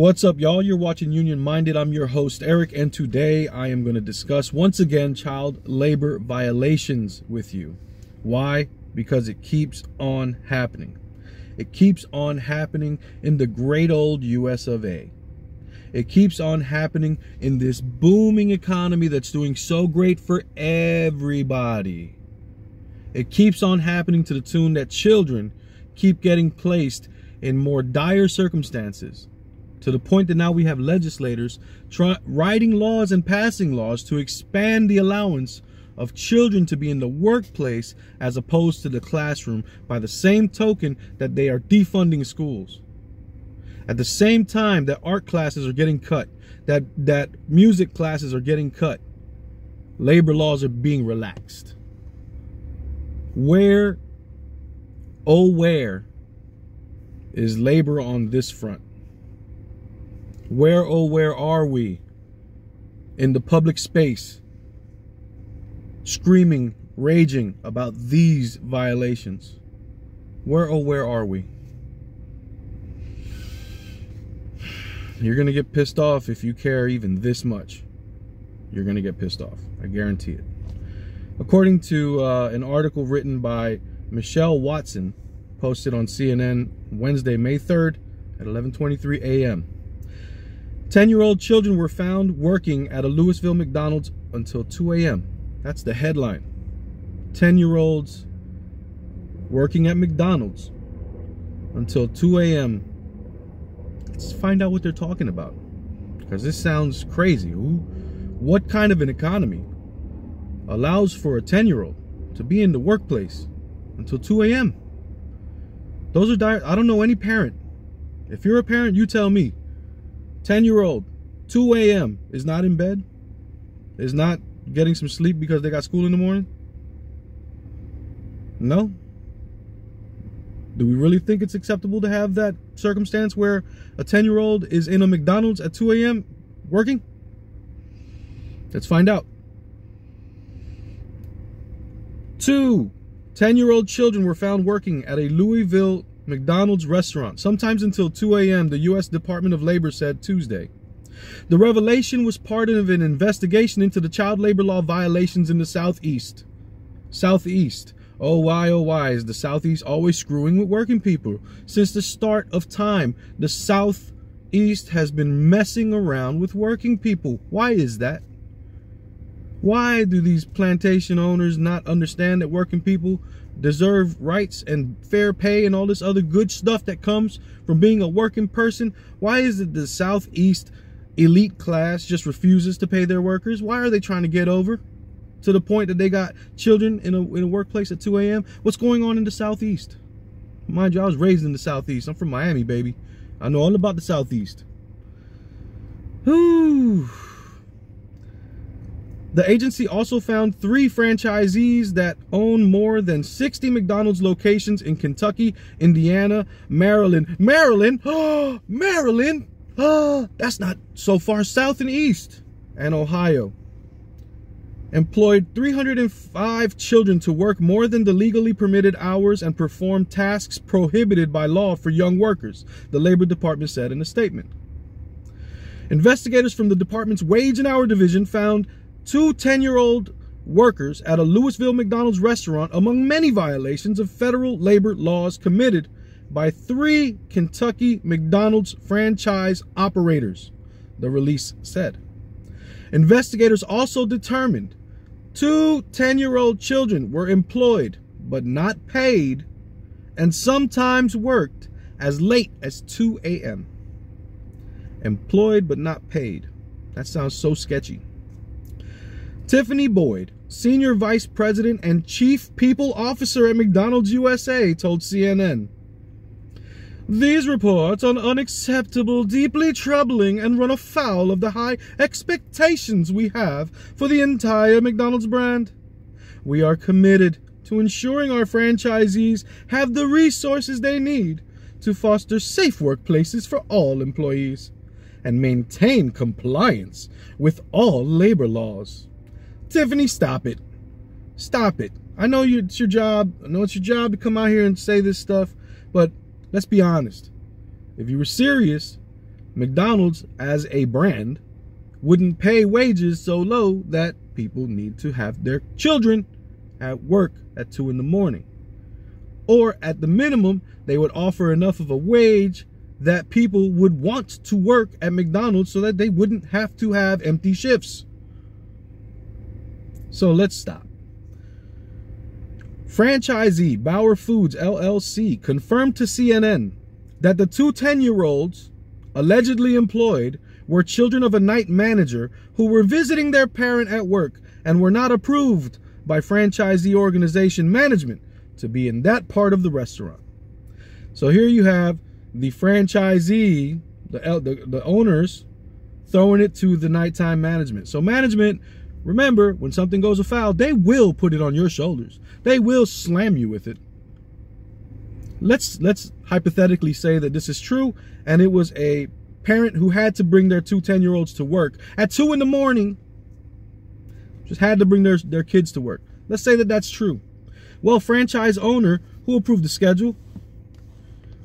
What's up, y'all? You're watching Union Minded. I'm your host, Eric, and today I am going to discuss, once again, child labor violations with you. Why? Because it keeps on happening. It keeps on happening in the great old US of A. It keeps on happening in this booming economy that's doing so great for everybody. It keeps on happening to the tune that children keep getting placed in more dire circumstances, to the point that now we have legislators writing laws and passing laws to expand the allowance of children to be in the workplace as opposed to the classroom, by the same token that they are defunding schools. At the same time that art classes are getting cut, that music classes are getting cut, labor laws are being relaxed. Where, oh where, is labor on this front? Where, oh where are we in the public space screaming, raging about these violations? Where, oh where are we? You're gonna get pissed off if you care even this much. You're gonna get pissed off, I guarantee it. According to an article written by Michelle Watson, posted on CNN Wednesday, May 3rd at 11:23 a.m. 10-year-old children were found working at a Louisville McDonald's until 2 a.m. That's the headline. 10-year-olds working at McDonald's until 2 a.m. Let's find out what they're talking about, because this sounds crazy. What kind of an economy allows for a 10-year-old to be in the workplace until 2 a.m.? Those are dire. I don't know any parent. If you're a parent, you tell me. 10-year-old, 2 a.m. is not in bed, is not getting some sleep because they got school in the morning? No? Do we really think it's acceptable to have that circumstance where a 10-year-old is in a McDonald's at 2 a.m. working? Let's find out. 2 10-year-old children were found working at a Louisville McDonald's restaurant, sometimes until 2 a.m., the U.S. Department of Labor said Tuesday. The revelation was part of an investigation into the child labor law violations in the Southeast. Southeast. Oh why is the Southeast always screwing with working people? Since the start of time, the Southeast has been messing around with working people. Why is that? Why do these plantation owners not understand that working people deserve rights and fair pay and all this other good stuff that comes from being a working person? Why is it the Southeast elite class just refuses to pay their workers? Why are they trying to get over to the point that they got children in a workplace at 2 a.m.? What's going on in the Southeast? Mind you, I was raised in the Southeast. I'm from Miami, baby. I know all about the Southeast. Whew. The agency also found 3 franchisees that own more than 60 McDonald's locations in Kentucky, Indiana, Maryland. Maryland? Oh, Maryland? Oh, that's not so far south and east. And Ohio. Employed 305 children to work more than the legally permitted hours and perform tasks prohibited by law for young workers, the Labor Department said in a statement. Investigators from the department's Wage and Hour Division found 2 10-year-old workers at a Louisville McDonald's restaurant among many violations of federal labor laws committed by 3 Kentucky McDonald's franchise operators, the release said. Investigators also determined 2 10-year-old children were employed but not paid, and sometimes worked as late as 2 a.m. Employed but not paid. That sounds so sketchy. Tiffany Boyd, Senior Vice President and Chief People Officer at McDonald's USA, told CNN. These reports are unacceptable, deeply troubling, and run afoul of the high expectations we have for the entire McDonald's brand. We are committed to ensuring our franchisees have the resources they need to foster safe workplaces for all employees and maintain compliance with all labor laws. Tiffany, stop it. Stop it. I know it's your job. I know it's your job to come out here and say this stuff, but let's be honest. If you were serious, McDonald's as a brand wouldn't pay wages so low that people need to have their children at work at 2 in the morning. Or at the minimum, they would offer enough of a wage that people would want to work at McDonald's so that they wouldn't have to have empty shifts. So let's stop. Franchisee Bauer Foods LLC confirmed to CNN that the two 10-year-olds allegedly employed were children of a night manager who were visiting their parent at work and were not approved by franchisee organization management to be in that part of the restaurant. So here you have the franchisee, the owners, throwing it to the nighttime management. So management, remember, when something goes afoul, they will put it on your shoulders. They will slam you with it. Let's hypothetically say that this is true, and it was a parent who had to bring their two 10-year-olds to work at 2 in the morning. Just had to bring their kids to work. Let's say that that's true. Well, franchise owner, who approved the schedule?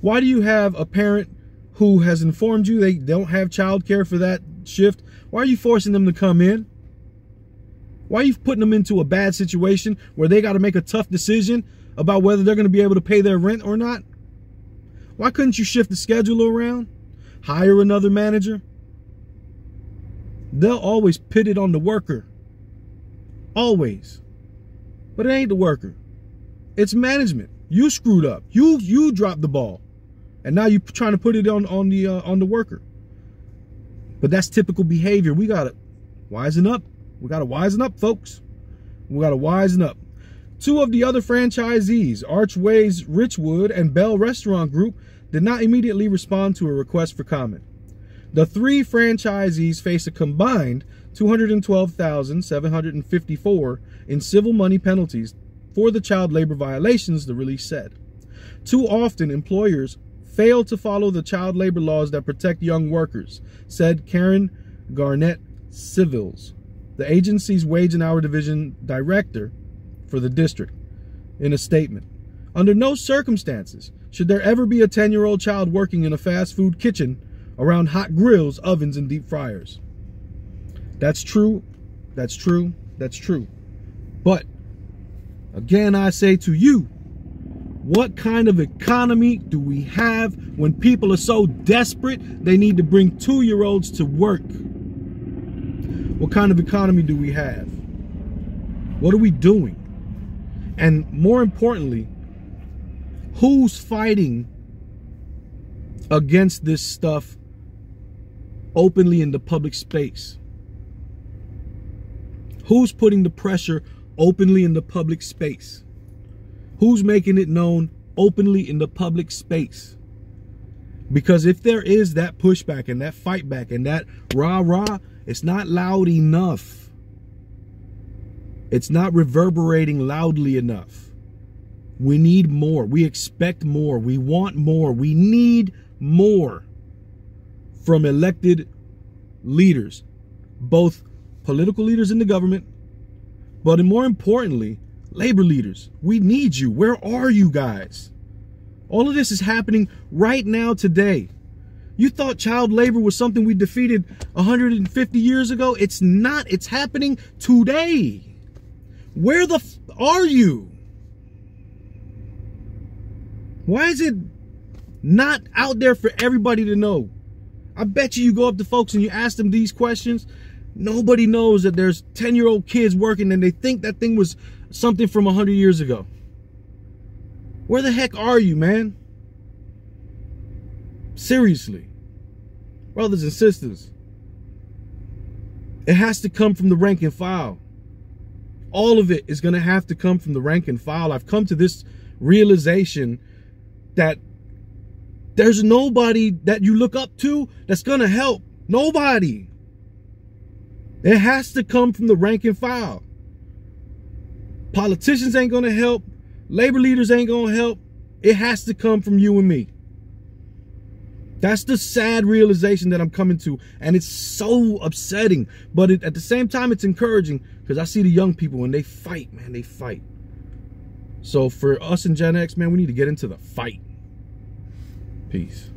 Why do you have a parent who has informed you they don't have childcare for that shift? Why are you forcing them to come in? Why are you putting them into a bad situation where they got to make a tough decision about whether they're going to be able to pay their rent or not? Why couldn't you shift the schedule around? Hire another manager? They'll always pit it on the worker. Always. But it ain't the worker. It's management. You screwed up. You dropped the ball. And now you're trying to put it on the worker. But that's typical behavior. We got to wisen up. We got to wisen up, folks. We got to wisen up. Two of the other franchisees, Archways Richwood and Bell Restaurant Group, did not immediately respond to a request for comment. The three franchisees face a combined $212,754 in civil money penalties for the child labor violations, the release said. Too often, employers fail to follow the child labor laws that protect young workers, said Karen Garnett Civils, the agency's wage and hour division director for the district, in a statement. Under no circumstances should there ever be a 10-year-old child working in a fast food kitchen around hot grills, ovens, and deep fryers. That's true. That's true. That's true. But again, I say to you, what kind of economy do we have when people are so desperate they need to bring 2-year-olds to work? What kind of economy do we have? What are we doing? And more importantly, who's fighting against this stuff openly in the public space? Who's putting the pressure openly in the public space? Who's making it known openly in the public space? Because if there is that pushback and that fight back and that rah-rah, it's not loud enough. It's not reverberating loudly enough. We need more. We expect more. We want more. We need more from elected leaders, both political leaders in the government, but more importantly, labor leaders. We need you. Where are you guys? All of this is happening right now today. You thought child labor was something we defeated 150 years ago? It's not. It's happening today. Where the f are you? Why is it not out there for everybody to know? I bet you go up to folks and you ask them these questions. Nobody knows that there's 10-year-old kids working and they think that thing was something from 100 years ago. Where the heck are you, man? Seriously. Brothers and sisters. It has to come from the rank and file. All of it is going to have to come from the rank and file. I've come to this realization that there's nobody that you look up to that's going to help. Nobody. It has to come from the rank and file. Politicians ain't going to help. Labor leaders ain't going to help. It has to come from you and me. That's the sad realization that I'm coming to. And it's so upsetting. But at the same time, it's encouraging because I see the young people and they fight, man. They fight. So for us in Gen X, man, we need to get into the fight. Peace.